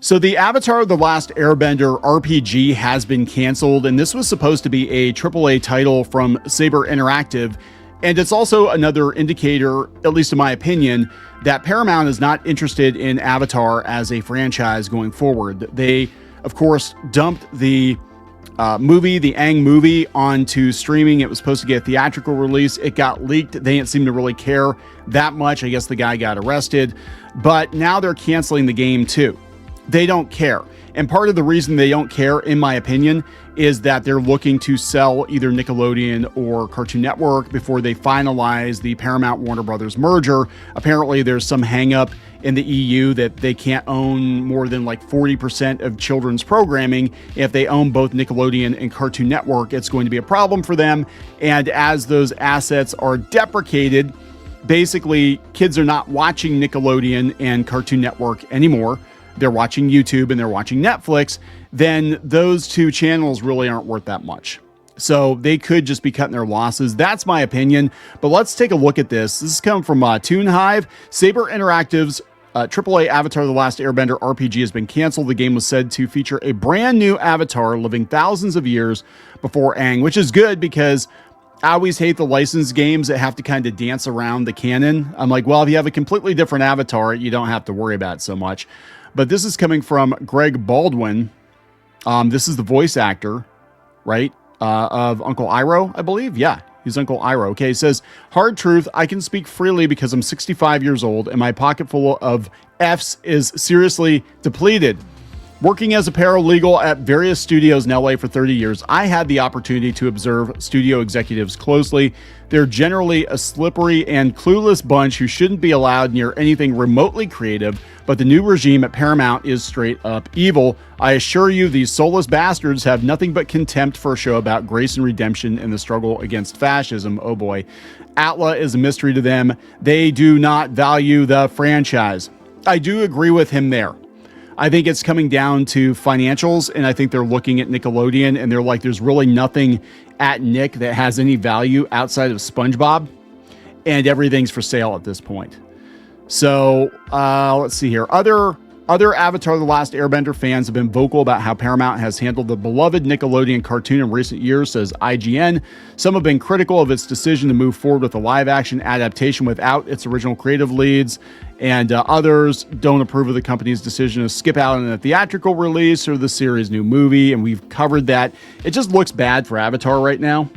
So the Avatar: The Last Airbender RPG has been canceled, and this was supposed to be a AAA title from Saber Interactive. And it's also another indicator, at least in my opinion, that Paramount is not interested in Avatar as a franchise going forward. They, of course, dumped the movie, the Aang movie, onto streaming. It was supposed to get a theatrical release. It got leaked. They didn't seem to really care that much. I guess the guy got arrested. But now they're canceling the game too. They don't care. And part of the reason they don't care, in my opinion, is that they're looking to sell either Nickelodeon or Cartoon Network before they finalize the Paramount Warner Brothers merger. Apparently, there's some hang-up in the EU that they can't own more than like 40% of children's programming. If they own both Nickelodeon and Cartoon Network, it's going to be a problem for them. And as those assets are deprecated, basically, kids are not watching Nickelodeon and Cartoon Network anymore. They're watching YouTube and they're watching Netflix, then those two channels really aren't worth that much. So they could just be cutting their losses. That's my opinion. But let's take a look at this. This is coming from Toon Hive. Saber Interactive's AAA Avatar: The Last Airbender RPG has been canceled. The game was said to feature a brand new Avatar living thousands of years before Aang, which is good because I always hate the licensed games that have to kind of dance around the canon. I'm like, well, if you have a completely different Avatar, you don't have to worry about it so much. But this is coming from Greg Baldwin. This is the voice actor, right, of Uncle Iroh, I believe. Yeah, he's Uncle Iroh. Okay, he says, hard truth, I can speak freely because I'm 65 years old and my pocket full of Fs is seriously depleted. Working as a paralegal at various studios in LA for 30 years, I had the opportunity to observe studio executives closely. They're generally a slippery and clueless bunch who shouldn't be allowed near anything remotely creative, but the new regime at Paramount is straight up evil. I assure you, these soulless bastards have nothing but contempt for a show about grace and redemption and the struggle against fascism. Oh boy. ATLA is a mystery to them. They do not value the franchise. I do agree with him there. I think it's coming down to financials, and I think they're looking at Nickelodeon, and they're like, there's really nothing at Nick that has any value outside of SpongeBob, and everything's for sale at this point. So, let's see here. Other Avatar: The Last Airbender fans have been vocal about how Paramount has handled the beloved Nickelodeon cartoon in recent years, says IGN. Some have been critical of its decision to move forward with a live-action adaptation without its original creative leads, and others don't approve of the company's decision to skip out on a theatrical release or the series' new movie, and we've covered that. It just looks bad for Avatar right now.